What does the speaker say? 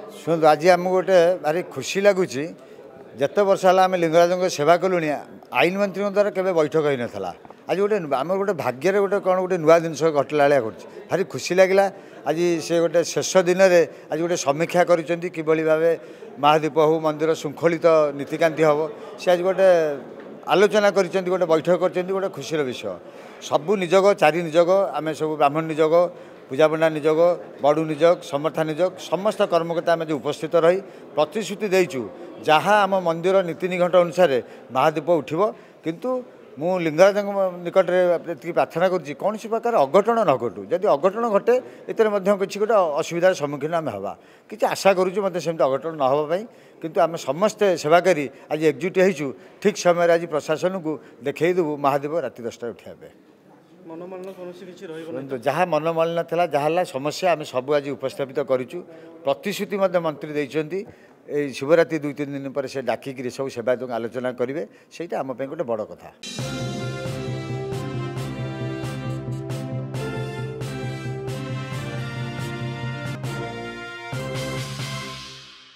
शुणु आज आमको गोटे भारी खुशी लगुच जिते वर्ष है आम लिंगराज सेवा कलु आईन मंत्री द्वारा केवे बैठक हो नाला आज गोटे आम गोटे भाग्य गोटे कौन गोटे नुआ जिन घटला भाया कर भारी खुशी लगे आज से गोटे शेष दिन में आज गोटे समीक्षा कि भाव महादीप हो मंदिर श्रृंखलित नीतिकांति हम सी आज गोटे आलोचना कर गोटे बैठक कर गोटे खुशी विषय सबू निजोग चारि निजोग आम सब ब्राह्मण निजोग पूजापंडा निजोग बड़ू निजोग समर्था निजोग समस्त कर्मकर्ता आम जो उपस्थित रही प्रतिश्रुति देचु जहाँ आम मंदिर नीति निघंट अनुसार महादीप उठिब किंतु मु लिंगराज निकट में प्रार्थना करुँच कौन प्रकार अघटन न घटू जदि अघटन घटे एतिर किसी गोटे असुविधार सम्मुखीन आम हवा कि आशा करुँ मत सेमती अघटन न होगापी किंतु आम समस्ते सेवाकारी आज एकजुट होइचु ठीक समय आज प्रशासन को देखईदेबू महादीप राति 10 उठाइबे जहाँ मनोमालिन्य था जहाँ समस्या आम सब आज उपस्थापित करूँ प्रतिश्रुति मंत्री देते शिवरात्रि 2-3 दिन पर से डाकिक सब सेवा आलोचना करेंगे से आम गोटे बड़ कथा।